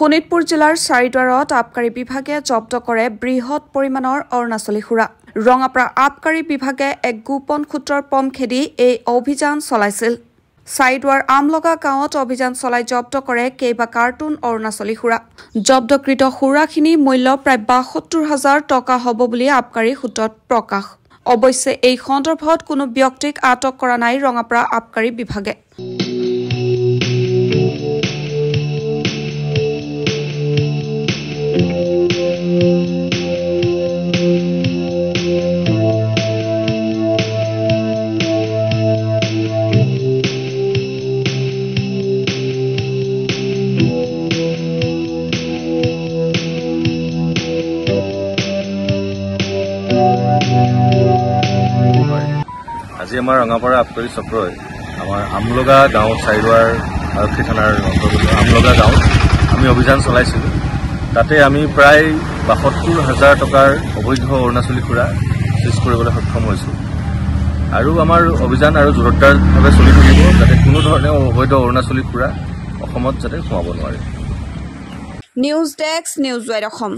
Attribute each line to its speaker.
Speaker 1: শোণিতপুৰ জিলাৰ চাৰিদুৱাৰত আবকাৰী বিভাগে জব্দ কৰে বৃহৎ পৰিমাণৰ অৰুণাচলী সুৰা। ৰঙাপাৰা আবকাৰী বিভাগে এক গোপন সূত্ৰৰ পম খেদি এই অভিযান চলাইছিল। চাৰিদুৱাৰ আমলগা গাঁৱত অভিযান চলাই জব্দ কৰে কেইবা কাৰ্টুন অৰুণাচলী সুৰা। জব্দকৃত সুৰাখিনি মূল্য প্ৰায় ৭২,০০০ টকা হ'ব বুলি আবকাৰী সূত্ৰত প্ৰকাশ। অৱশ্যে এই সন্দৰ্ভত কোনো ব্যক্তিক আটক কৰা নাই ৰঙাপাৰা আবকাৰী বিভাগে।
Speaker 2: আজি আমাৰ ৰঙাপাৰা আবকাৰী চক্ৰই আমাৰ আমলগা গাঁও চাৰিদুৱাৰ আৰক্ষী থানাৰ অন্তৰ্গত আমলগা গাঁৱত আমি অভিযান চলাইছিলোঁ। তাতে আমি প্ৰায় ৭২,০০০ টকাৰ অবৈধ অৰুণাচলী সুৰা চিজ কৰিবলৈ সক্ষম হৈছোঁ। আৰু আমাৰ অভিযান আৰু জোৰদাৰভাৱে চলি থাকিব, যাতে কোনো ধৰণে অবৈধ অৰুণাচলী সুৰা অসমত যাতে সোমাব নোৱাৰে।
Speaker 1: News desk, news wide Assam.